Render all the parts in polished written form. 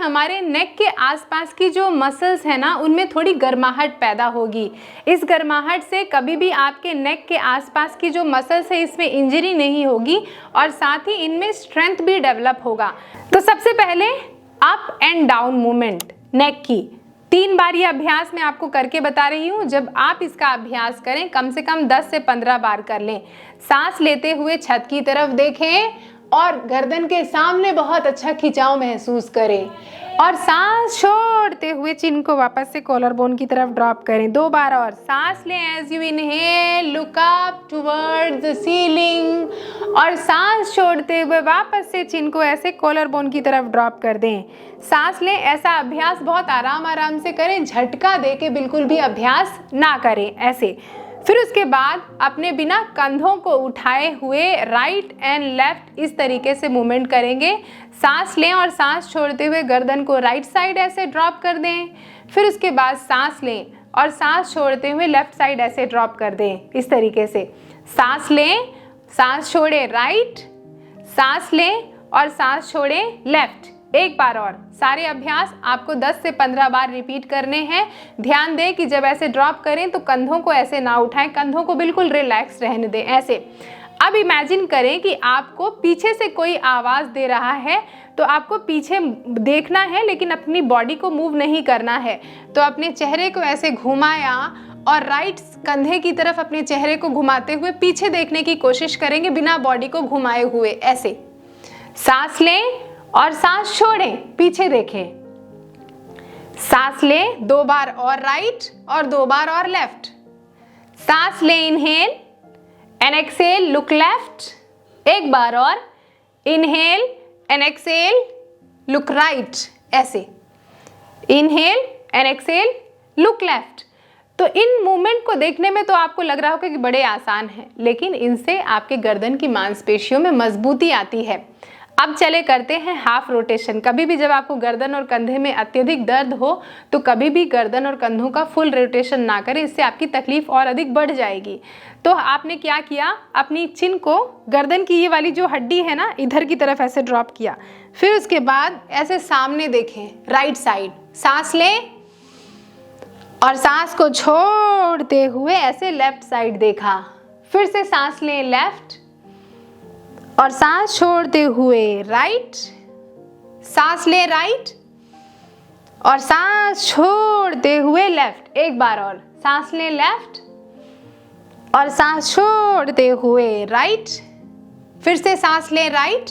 हमारे नेक के आसपास की जो मसल्स है ना, उनमें थोड़ी गर्माहट पैदा होगी। इस गर्माहट से कभी भी आपके नेक के आसपास की जो मसल्स है इसमें इंजरी नहीं होगी और साथ ही इनमें स्ट्रेंथ भी डेवलप होगा। तो सबसे पहले अप एंड डाउन मूवमेंट नेक की 3 बार ये अभ्यास मैं आपको करके बता रही हूँ। जब आप इसका अभ्यास करें कम से कम 10 से 15 बार कर लें। सांस लेते हुए छत की तरफ देखें और गर्दन के सामने बहुत अच्छा खिंचाव महसूस करें और सांस छोड़ते हुए चिन को वापस से कॉलर बोन की तरफ ड्रॉप करें। 2 बार और सांस लें। As you inhale look up towards the ceiling और सांस छोड़ते हुए वापस से चिन को ऐसे कॉलर बोन की तरफ ड्रॉप कर दें। सांस लें। ऐसा अभ्यास बहुत आराम से करें, झटका दे के बिल्कुल भी अभ्यास ना करें ऐसे। फिर उसके बाद अपने बिना कंधों को उठाए हुए राइट एंड लेफ्ट इस तरीके से मूवमेंट करेंगे। सांस लें और सांस छोड़ते हुए गर्दन को राइट साइड ऐसे ड्रॉप कर दें। फिर उसके बाद सांस लें और सांस छोड़ते हुए लेफ्ट साइड ऐसे ड्रॉप कर दें। इस तरीके से सांस लें, सांस छोड़ें राइट, सांस लें और सांस छोड़ें लेफ्ट। 1 बार और। सारे अभ्यास आपको 10 से 15 बार रिपीट करने हैं। ध्यान दें कि जब ऐसे ड्रॉप करें तो कंधों को ऐसे ना उठाएं, कंधों को बिल्कुल रिलैक्स रहने दें ऐसे। अब इमेजिन करें कि आपको पीछे से कोई आवाज़ दे रहा है, तो आपको पीछे देखना है लेकिन अपनी बॉडी को मूव नहीं करना है। तो अपने चेहरे को ऐसे घुमाया और राइट कंधे की तरफ अपने चेहरे को घुमाते हुए पीछे देखने की कोशिश करेंगे बिना बॉडी को घुमाए हुए ऐसे। सांस लें और सांस छोड़ें, पीछे देखें। सांस लें 2 बार और राइट और 2 बार और लेफ्ट। सांस लें, inhale and exhale look left. 1 बार और। Inhale and exhale look right ऐसे। Inhale and exhale look left. तो इन मूवमेंट को देखने में तो आपको लग रहा होगा कि बड़े आसान हैं, लेकिन इनसे आपके गर्दन की मांसपेशियों में मजबूती आती है। अब चले करते हैं हाफ रोटेशन। कभी भी जब आपको गर्दन और कंधे में अत्यधिक दर्द हो तो कभी भी गर्दन और कंधों का फुल रोटेशन ना करें, इससे आपकी तकलीफ और अधिक बढ़ जाएगी। तो आपने क्या किया, अपनी चिन को गर्दन की ये वाली जो हड्डी है ना, इधर की तरफ ऐसे ड्रॉप किया। फिर उसके बाद ऐसे सामने देखें राइट साइड। सांस लें और सांस को छोड़ते हुए ऐसे लेफ्ट साइड देखा। फिर से सांस लें लेफ्ट और सांस छोड़ते हुए राइट। सांस ले राइट और सांस छोड़ते हुए लेफ्ट। 1 बार और। सांस ले लेफ्ट और सांस छोड़ते हुए राइट। फिर से सांस ले राइट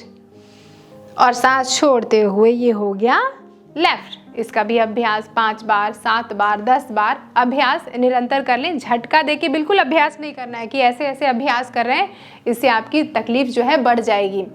और सांस छोड़ते हुए ये हो गया लेफ्ट। इसका भी अभ्यास 5 बार, 7 बार, 10 बार अभ्यास निरंतर कर लें। झटका देके बिल्कुल अभ्यास नहीं करना है कि ऐसे ऐसे अभ्यास कर रहे हैं, इससे आपकी तकलीफ जो है बढ़ जाएगी।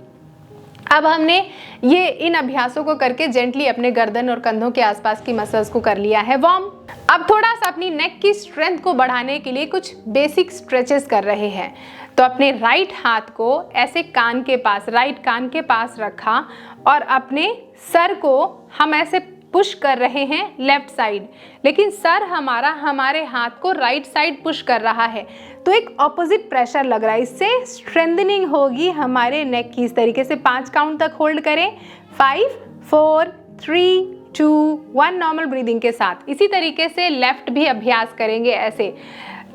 अब हमने ये इन अभ्यासों को करके जेंटली अपने गर्दन और कंधों के आसपास की मसल्स को कर लिया है वार्म। अब थोड़ा सा अपनी नेक की स्ट्रेंथ को बढ़ाने के लिए कुछ बेसिक स्ट्रेचेस कर रहे हैं। तो अपने राइट हाथ को ऐसे कान के पास, राइट कान के पास रखा और अपने सर को हम ऐसे पुश कर रहे हैं लेफ्ट साइड, लेकिन सर हमारा हमारे हाथ को राइट साइड पुश कर रहा है, तो एक ऑपोजिट प्रेशर लग रहा है। इससे स्ट्रेंथनिंग होगी हमारे नेक की। इस तरीके से 5 काउंट तक होल्ड करें। 5 4 3 2 1 नॉर्मल ब्रीदिंग के साथ। इसी तरीके से लेफ्ट भी अभ्यास करेंगे ऐसे।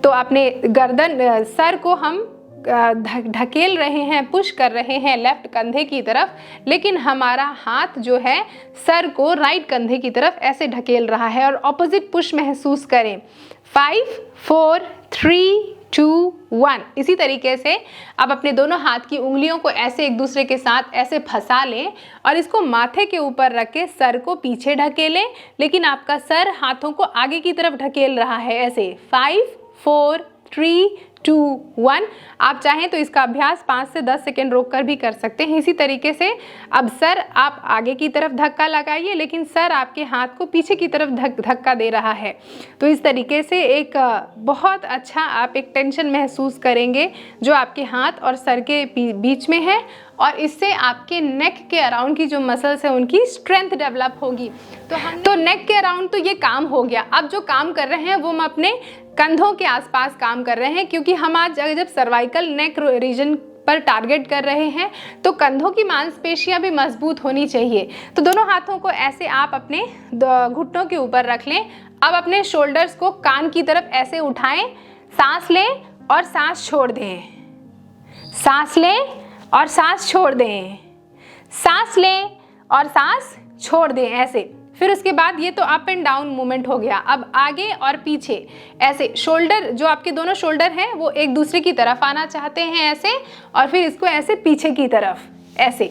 तो अपने गर्दन सर को हम ढकेल रहे हैं, पुश कर रहे हैं लेफ्ट कंधे की तरफ, लेकिन हमारा हाथ जो है सर को राइट कंधे की तरफ ऐसे ढकेल रहा है और ऑपोजिट पुश महसूस करें। 5 4 3 2 1। इसी तरीके से अब अपने दोनों हाथ की उंगलियों को ऐसे एक दूसरे के साथ ऐसे फंसा लें और इसको माथे के ऊपर रख के सर को पीछे ढकेलें, लेकिन आपका सर हाथों को आगे की तरफ ढकेल रहा है ऐसे। 5 4 3 2 1। आप चाहें तो इसका अभ्यास 5 से 10 सेकेंड रोक कर भी कर सकते हैं। इसी तरीके से अब सर आप आगे की तरफ धक्का लगाइए, लेकिन सर आपके हाथ को पीछे की तरफ धक्का दे रहा है। तो इस तरीके से एक बहुत अच्छा आप एक टेंशन महसूस करेंगे जो आपके हाथ और सर के बीच में है, और इससे आपके नेक के अराउंड की जो मसल्स है उनकी स्ट्रेंथ डेवलप होगी। तो नेक के अराउंड तो ये काम हो गया। अब जो काम कर रहे हैं वो हम अपने कंधों के आसपास काम कर रहे हैं, क्योंकि हम आज जब सर्वाइकल नेक रीजन पर टारगेट कर रहे हैं तो कंधों की मांसपेशियां भी मजबूत होनी चाहिए। तो दोनों हाथों को ऐसे आप अपने घुटनों के ऊपर रख लें। अब अपने शोल्डर्स को कान की तरफ ऐसे उठाएं, सांस लें और सांस छोड़ दें, सांस लें और सांस छोड़ दें, सांस लें और सांस छोड़ दें ऐसे। फिर उसके बाद ये तो अप एंड डाउन मूवमेंट हो गया। अब आगे और पीछे ऐसे शोल्डर, जो आपके दोनों शोल्डर हैं वो एक दूसरे की तरफ आना चाहते हैं ऐसे, और फिर इसको ऐसे पीछे की तरफ ऐसे,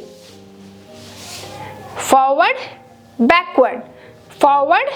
फॉरवर्ड बैकवर्ड, फॉरवर्ड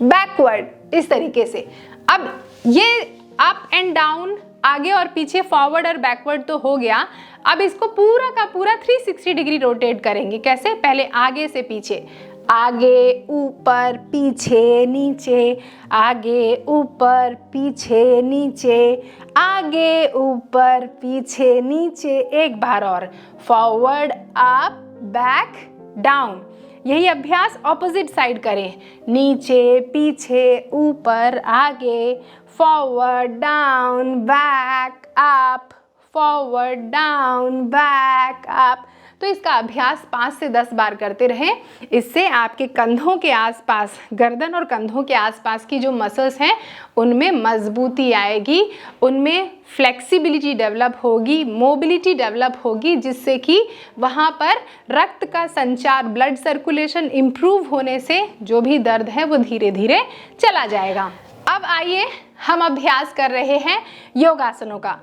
बैकवर्ड, इस तरीके से। अब ये अप एंड डाउन, आगे और पीछे, फॉरवर्ड और बैकवर्ड तो हो गया। अब इसको पूरा का पूरा 360 डिग्री रोटेट करेंगे। कैसे? पहले आगे से पीछे, आगे ऊपर पीछे नीचे, आगे ऊपर पीछे नीचे, आगे ऊपर पीछे नीचे, एक बार और, फॉरवर्ड अप बैक डाउन। यही अभ्यास ऑपोजिट साइड करें, नीचे पीछे ऊपर आगे, forward down back up, forward down back up. तो इसका अभ्यास 5 से 10 बार करते रहें। इससे आपके कंधों के आसपास, गर्दन और कंधों के आसपास की जो मसल्स हैं उनमें मजबूती आएगी, उनमें फ्लेक्सिबिलिटी डेवलप होगी, मोबिलिटी डेवलप होगी, जिससे कि वहाँ पर रक्त का संचार, ब्लड सर्कुलेशन इम्प्रूव होने से जो भी दर्द है वो धीरे धीरे चला जाएगा। अब आइए हम अभ्यास कर रहे हैं योगासनों का।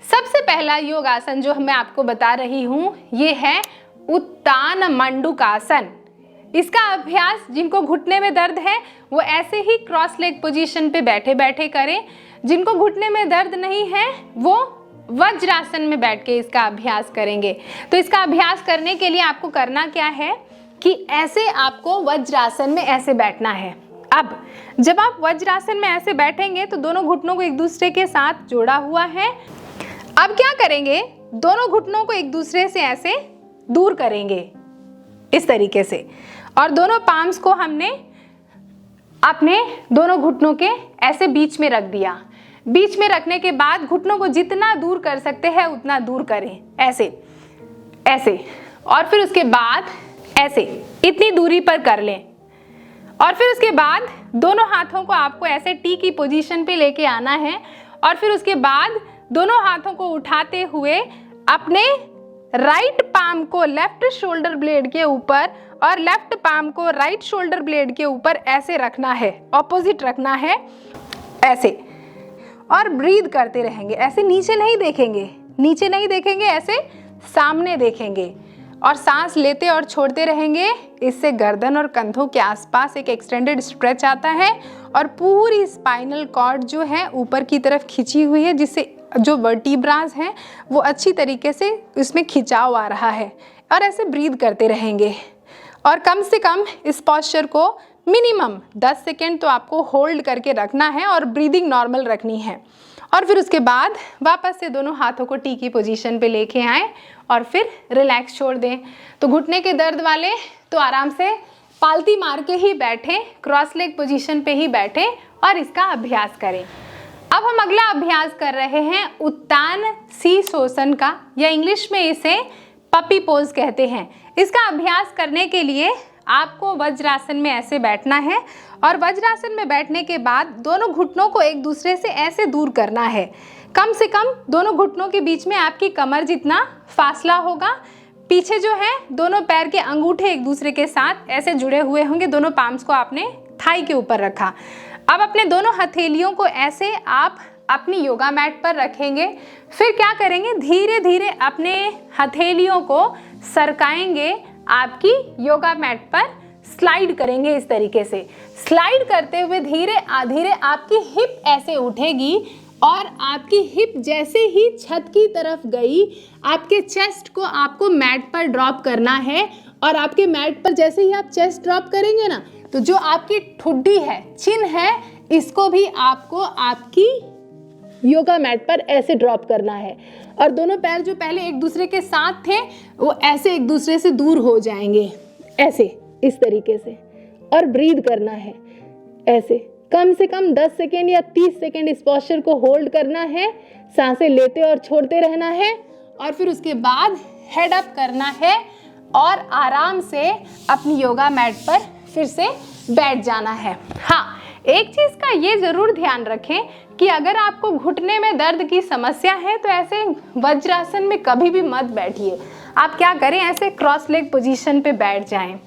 सबसे पहला योगासन जो मैं आपको बता रही हूँ ये है उत्तान मंडूकासन। इसका अभ्यास जिनको घुटने में दर्द है वो ऐसे ही क्रॉस लेग पोजीशन पे बैठे बैठे करें। जिनको घुटने में दर्द नहीं है वो वज्रासन में बैठ के इसका अभ्यास करेंगे। तो इसका अभ्यास करने के लिए आपको करना क्या है कि ऐसे आपको वज्रासन में ऐसे बैठना है। अब जब आप वज्रासन में ऐसे बैठेंगे तो दोनों घुटनों को एक दूसरे के साथ जोड़ा हुआ है। अब क्या करेंगे, दोनों घुटनों को एक दूसरे से ऐसे दूर करेंगे इस तरीके से, और दोनों पाम्स को हमने अपने दोनों घुटनों के ऐसे बीच में रख दिया। बीच में रखने के बाद घुटनों को जितना दूर कर सकते हैं उतना दूर करें, ऐसे ऐसे, और फिर उसके बाद ऐसे इतनी दूरी पर कर लें। और फिर उसके बाद दोनों हाथों को आपको ऐसे टी की पोजीशन पे लेके आना है, और फिर उसके बाद दोनों हाथों को उठाते हुए अपने राइट पाम को लेफ्ट शोल्डर ब्लेड के ऊपर और लेफ्ट पाम को राइट शोल्डर ब्लेड के ऊपर ऐसे रखना है, ऑपोजिट रखना है ऐसे, और ब्रीद करते रहेंगे। ऐसे नीचे नहीं देखेंगे, नीचे नहीं देखेंगे, ऐसे सामने देखेंगे और सांस लेते और छोड़ते रहेंगे। इससे गर्दन और कंधों के आसपास एक एक्सटेंडेड स्ट्रेच आता है और पूरी स्पाइनल कॉर्ड जो है ऊपर की तरफ खिंची हुई है, जिससे जो वर्टिब्रास हैं वो अच्छी तरीके से इसमें खिंचाव आ रहा है। और ऐसे ब्रीद करते रहेंगे और कम से कम इस पॉस्चर को मिनिमम 10 सेकेंड तो आपको होल्ड करके रखना है और ब्रीदिंग नॉर्मल रखनी है। और फिर उसके बाद वापस से दोनों हाथों को टी की पोजीशन पे लेके आएँ और फिर रिलैक्स छोड़ दें। तो घुटने के दर्द वाले तो आराम से पालती मार के ही बैठें, क्रॉस लेग पोजीशन पे ही बैठें और इसका अभ्यास करें। अब हम अगला अभ्यास कर रहे हैं उत्तान शीर्षासन का, या इंग्लिश में इसे पपी पोज कहते हैं। इसका अभ्यास करने के लिए आपको वज्रासन में ऐसे बैठना है और वज्रासन में बैठने के बाद दोनों घुटनों को एक दूसरे से ऐसे दूर करना है। कम से कम दोनों घुटनों के बीच में आपकी कमर जितना फासला होगा। पीछे जो है दोनों पैर के अंगूठे एक दूसरे के साथ ऐसे जुड़े हुए होंगे। दोनों पाम्स को आपने थाई के ऊपर रखा। अब अपने दोनों हथेलियों को ऐसे आप अपनी योगा मैट पर रखेंगे। फिर क्या करेंगे, धीरे धीरे अपने हथेलियों को सरकाएंगे, आपकी योगा मैट पर स्लाइड करेंगे। इस तरीके से स्लाइड करते हुए धीरे धीरे आपकी हिप ऐसे उठेगी और आपकी हिप जैसे ही छत की तरफ गई, आपके चेस्ट को आपको मैट पर ड्रॉप करना है। और आपके मैट पर जैसे ही आप चेस्ट ड्रॉप करेंगे ना, तो जो आपकी ठुड्डी है, चिन है, इसको भी आपको आपकी योगा मैट पर ऐसे ड्रॉप करना है। और दोनों पैर जो पहले एक दूसरे के साथ थे वो ऐसे एक दूसरे से दूर हो जाएंगे, ऐसे इस तरीके से। और ब्रीद करना है ऐसे, कम से कम 10 सेकेंड या 30 सेकेंड इस पोस्चर को होल्ड करना है। सांसें लेते और छोड़ते रहना है और फिर उसके बाद हेड अप करना है और आराम से अपनी योगा मैट पर फिर से बैठ जाना है। हाँ, एक चीज़ का ये ज़रूर ध्यान रखें कि अगर आपको घुटने में दर्द की समस्या है तो ऐसे वज्रासन में कभी भी मत बैठिए। आप क्या करें, ऐसे क्रॉस लेग पोजीशन पे बैठ जाएं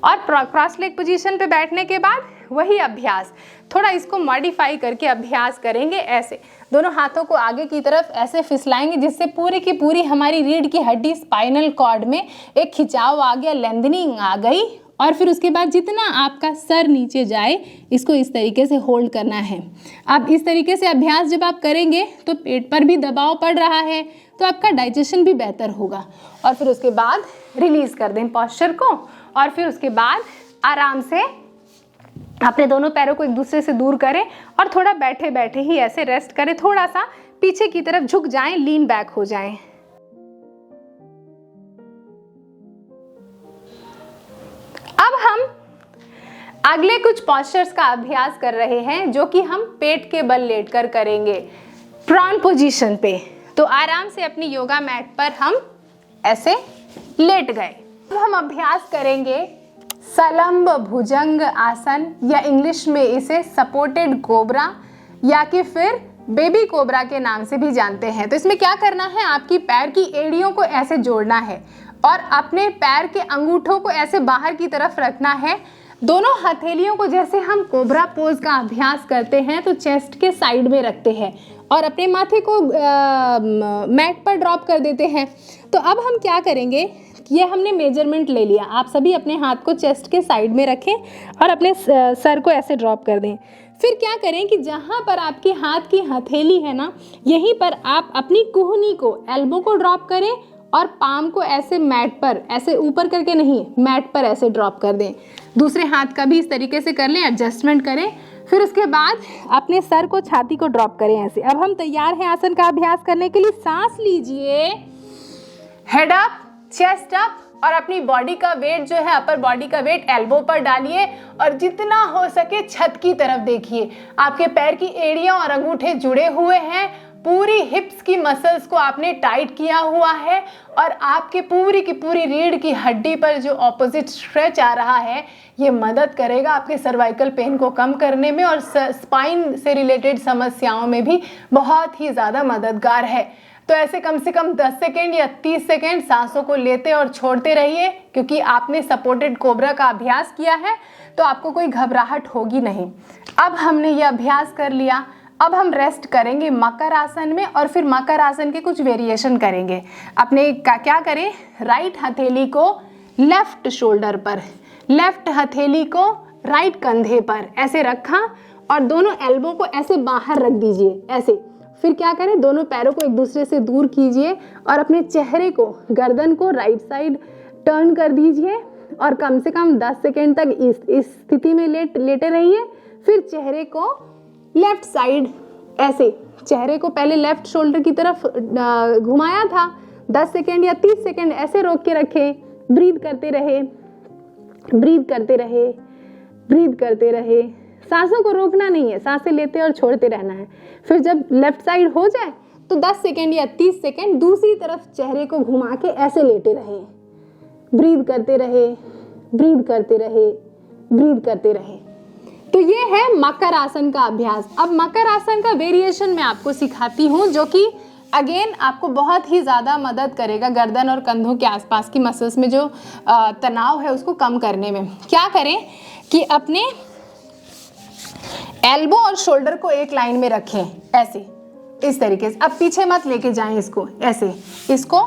और क्रॉस लेग पोजीशन पे बैठने के बाद वही अभ्यास थोड़ा इसको मॉडिफाई करके अभ्यास करेंगे। ऐसे दोनों हाथों को आगे की तरफ ऐसे फिसलाएंगे जिससे पूरी की पूरी हमारी रीढ़ की हड्डी स्पाइनल कॉर्ड में एक खिंचाव आ गया, लेंथनिंग आ गई। और फिर उसके बाद जितना आपका सर नीचे जाए इसको इस तरीके से होल्ड करना है। अब इस तरीके से अभ्यास जब आप करेंगे तो पेट पर भी दबाव पड़ रहा है तो आपका डाइजेशन भी बेहतर होगा। और फिर उसके बाद रिलीज कर दें पॉस्चर को और फिर उसके बाद आराम से अपने दोनों पैरों को एक दूसरे से दूर करें और थोड़ा बैठे बैठे ही ऐसे रेस्ट करें, थोड़ा सा पीछे की तरफ झुक जाएं, लीन बैक हो जाएं। अब हम अगले कुछ पॉस्चर्स का अभ्यास कर रहे हैं जो कि हम पेट के बल लेटकर करेंगे प्राण पोजीशन पे। तो आराम से अपनी योगा मैट पर हम ऐसे लेट गए। अब हम अभ्यास करेंगे सलंब भुजंग आसन या इंग्लिश में इसे सपोर्टेड कोबरा या कि फिर बेबी कोबरा के नाम से भी जानते हैं। तो इसमें क्या करना है, आपकी पैर की एड़ियों को ऐसे जोड़ना है और अपने पैर के अंगूठों को ऐसे बाहर की तरफ रखना है। दोनों हथेलियों को जैसे हम कोबरा पोज का अभ्यास करते हैं तो चेस्ट के साइड में रखते हैं और अपने माथे को मैट पर ड्रॉप कर देते हैं। तो अब हम क्या करेंगे, ये हमने मेजरमेंट ले लिया। आप सभी अपने हाथ को चेस्ट के साइड में रखें और अपने सर को ऐसे ड्रॉप कर दें। फिर क्या करें कि जहाँ पर आपके हाथ की हथेली है ना, यहीं पर आप अपनी कुहनी को, एल्बो को ड्रॉप करें और पाम को ऐसे मैट पर, ऐसे ऊपर करके नहीं, मैट पर ऐसे ड्रॉप कर दें। दूसरे हाथ का भी इस तरीके से कर लें, एडजस्टमेंट करें। फिर उसके बाद अपने सर को, छाती को ड्रॉप करें ऐसे। अब हम तैयार हैं आसन का अभ्यास करने के लिए। सांस लीजिए, हेड अप, चेस्ट अप और अपनी बॉडी का वेट जो है, अपर बॉडी का वेट एल्बो पर डालिए और जितना हो सके छत की तरफ देखिए। आपके पैर की एड़ियां और अंगूठे जुड़े हुए हैं, पूरी हिप्स की मसल्स को आपने टाइट किया हुआ है और आपके पूरी की पूरी रीढ़ की हड्डी पर जो ऑपोजिट स्ट्रेच आ रहा है ये मदद करेगा आपके सर्वाइकल पेन को कम करने में और स्पाइन से रिलेटेड समस्याओं में भी बहुत ही ज़्यादा मददगार है। तो ऐसे कम से कम 10 सेकेंड या 30 सेकेंड सांसों को लेते और छोड़ते रहिए, क्योंकि आपने सपोर्टेड कोबरा का अभ्यास किया है तो आपको कोई घबराहट होगी नहीं। अब हमने ये अभ्यास कर लिया, अब हम रेस्ट करेंगे मकर आसन में और फिर मकर आसन के कुछ वेरिएशन करेंगे। अपने क्या करें, राइट हथेली को लेफ्ट शोल्डर पर, लेफ्ट हथेली को राइट कंधे पर ऐसे रखा और दोनों एल्बो को ऐसे बाहर रख दीजिए ऐसे। फिर क्या करें, दोनों पैरों को एक दूसरे से दूर कीजिए और अपने चेहरे को, गर्दन को राइट साइड टर्न कर दीजिए और कम से कम 10 सेकेंड तक इस स्थिति में लेटे रहिए। फिर चेहरे को लेफ्ट साइड ऐसे, चेहरे को पहले लेफ्ट शोल्डर की तरफ घुमाया था, 10 सेकेंड या 30 सेकेंड ऐसे रोक के रखें। ब्रीथ करते रहे, ब्रीथ करते रहे, ब्रीथ करते रहे। सांसों को रोकना नहीं है, सांसें लेते और छोड़ते रहना है। फिर जब लेफ्ट साइड हो जाए तो 10 सेकेंड या 30 सेकेंड दूसरी तरफ चेहरे को घुमा के ऐसे लेटे रहे। ब्रीथ करते रहे, ब्रीथ करते रहे, ब्रीथ करते रहे। तो ये है मकर आसन का अभ्यास। अब मकर आसन का वेरिएशन मैं आपको सिखाती हूँ जो कि अगेन आपको बहुत ही ज़्यादा मदद करेगा गर्दन और कंधों के आसपास की मसल्स में जो तनाव है उसको कम करने में। क्या करें कि अपने एल्बो और शोल्डर को एक लाइन में रखें ऐसे, इस तरीके से। अब पीछे मत लेके जाएं इसको, ऐसे इसको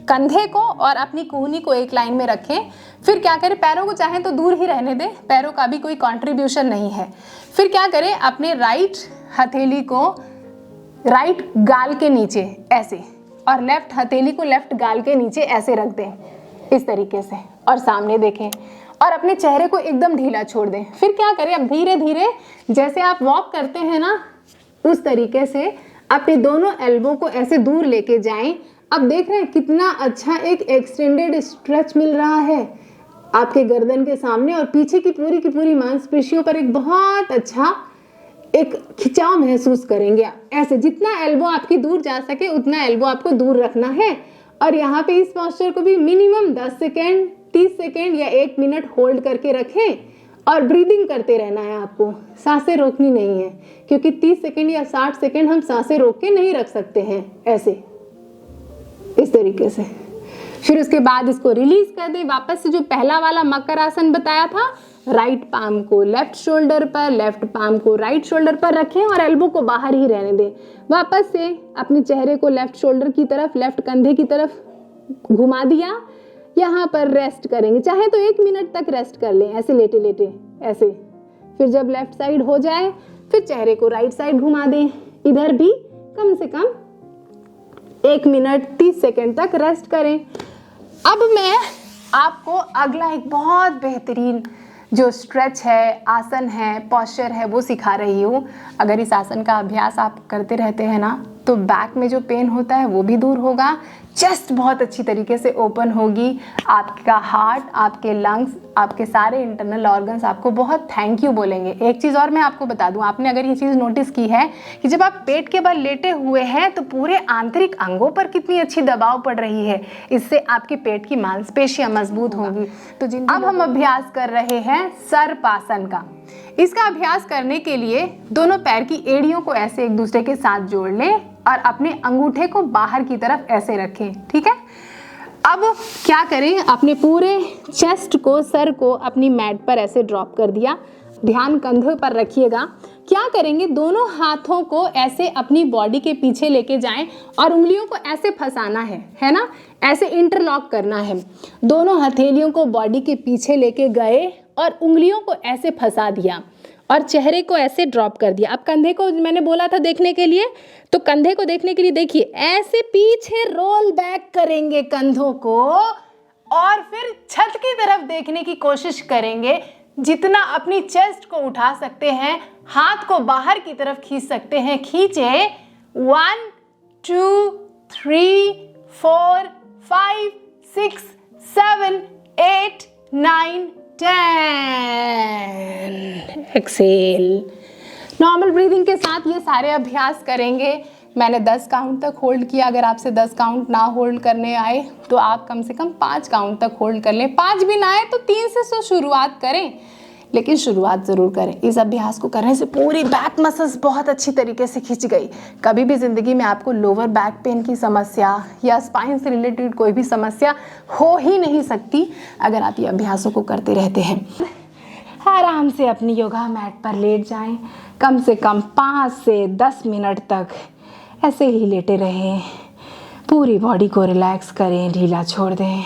कंधे को और अपनी कूहनी को एक लाइन में रखें। फिर क्या करें, पैरों को चाहें तो दूर ही रहने दें, पैरों का भी कोई कंट्रीब्यूशन नहीं है। फिर क्या करें, अपने राइट हथेली को राइट गाल के नीचे ऐसे और लेफ्ट हथेली को लेफ्ट गाल के नीचे ऐसे रख दें इस तरीके से और सामने देखें और अपने चेहरे को एकदम ढीला छोड़ दें। फिर क्या करें, अब धीरे धीरे जैसे आप वॉक करते हैं ना उस तरीके से अपने दोनों एल्बो को ऐसे दूर लेके जाएं। अब देख रहे हैं कितना अच्छा एक एक्सटेंडेड स्ट्रेच मिल रहा है आपके गर्दन के सामने और पीछे की पूरी मांसपेशियों पर एक बहुत अच्छा एक खिंचाव महसूस करेंगे। ऐसे जितना एल्बो आपकी दूर जा सके उतना एल्बो आपको दूर रखना है। और यहाँ पे इस पोस्चर को भी मिनिमम 10 सेकेंड, 30 सेकेंड या 1 मिनट होल्ड करके रखें और ब्रीदिंग करते रहना है आपको, सांसें रोकनी नहीं है, क्योंकि 30 सेकेंड या 60 सेकेंड हम सांसें रोक के नहीं रख सकते हैं ऐसे, इस तरीके से। फिर उसके बाद इसको रिलीज कर दें। वापस से जो पहला वाला मकर आसन बताया था, राइट पाम को लेफ्ट शोल्डर पर, लेफ्ट पाम को राइट शोल्डर पर रखें और एल्बो को बाहर ही रहने दें। वापस से अपने चेहरे को लेफ्ट शोल्डर की तरफ, लेफ्ट कंधे की तरफ घुमा दिया। यहाँ पर रेस्ट करेंगे, चाहे तो 1 मिनट तक रेस्ट कर लें ऐसे लेटे लेटे ऐसे। फिर जब लेफ्ट साइड हो जाए फिर चेहरे को राइट साइड घुमा दें। इधर भी कम से कम 1 मिनट 30 सेकेंड तक रेस्ट करें। अब मैं आपको अगला एक बहुत बेहतरीन जो स्ट्रेच है, आसन है, पोस्चर है, वो सिखा रही हूँ। अगर इस आसन का अभ्यास आप करते रहते हैं ना, तो बैक में जो पेन होता है वो भी दूर होगा, चेस्ट बहुत अच्छी तरीके से ओपन होगी, आपका हार्ट, आपके लंग्स, आपके सारे इंटरनल ऑर्गन्स आपको बहुत थैंक यू बोलेंगे। एक चीज़ और मैं आपको बता दूं, आपने अगर ये चीज़ नोटिस की है कि जब आप पेट के बल लेटे हुए हैं तो पूरे आंतरिक अंगों पर कितनी अच्छी दबाव पड़ रही है, इससे आपके पेट की मांसपेशियां मजबूत होंगी। तो अब हम अभ्यास कर रहे हैं सर्पासन का। इसका अभ्यास करने के लिए दोनों पैर की एड़ियों को ऐसे एक दूसरे के साथ जोड़ लें और अपने अंगूठे को बाहर की तरफ ऐसे रखें, ठीक है। अब क्या करें, अपने पूरे चेस्ट को, सर को अपनी मैट पर ऐसे ड्रॉप कर दिया। ध्यान कंधों पर रखिएगा। क्या करेंगे, दोनों हाथों को ऐसे अपनी बॉडी के पीछे लेके जाएं और उंगलियों को ऐसे फंसाना है ना, ऐसे इंटरलॉक करना है। दोनों हथेलियों को बॉडी के पीछे लेके गए और उंगलियों को ऐसे फंसा दिया और चेहरे को ऐसे ड्रॉप कर दिया। अब कंधे को मैंने बोला था देखने के लिए, तो कंधे को देखने के लिए देखिए, ऐसे पीछे रोल बैक करेंगे कंधों को और फिर छत की तरफ देखने की कोशिश करेंगे। जितना अपनी चेस्ट को उठा सकते हैं, हाथ को बाहर की तरफ खींच सकते हैं, खींचे। 1 2 3 4 5 6 7 8 9 10। एक्सेल। नॉर्मल ब्रीदिंग के साथ ये सारे अभ्यास करेंगे। मैंने 10 काउंट तक होल्ड किया। अगर आपसे 10 काउंट ना होल्ड करने आए तो आप कम से कम 5 काउंट तक होल्ड कर लें। 5 भी ना आए तो 3 से शुरुआत करें, लेकिन शुरुआत ज़रूर करें। इस अभ्यास को करने से पूरी बैक मसल्स बहुत अच्छी तरीके से खिंच गई। कभी भी ज़िंदगी में आपको लोअर बैक पेन की समस्या या स्पाइन से रिलेटेड कोई भी समस्या हो ही नहीं सकती अगर आप ये अभ्यासों को करते रहते हैं। आराम से अपनी योगा मैट पर लेट जाएं। कम से कम 5 से 10 मिनट तक ऐसे ही लेटे रहें। पूरी बॉडी को रिलैक्स करें, ढीला छोड़ दें।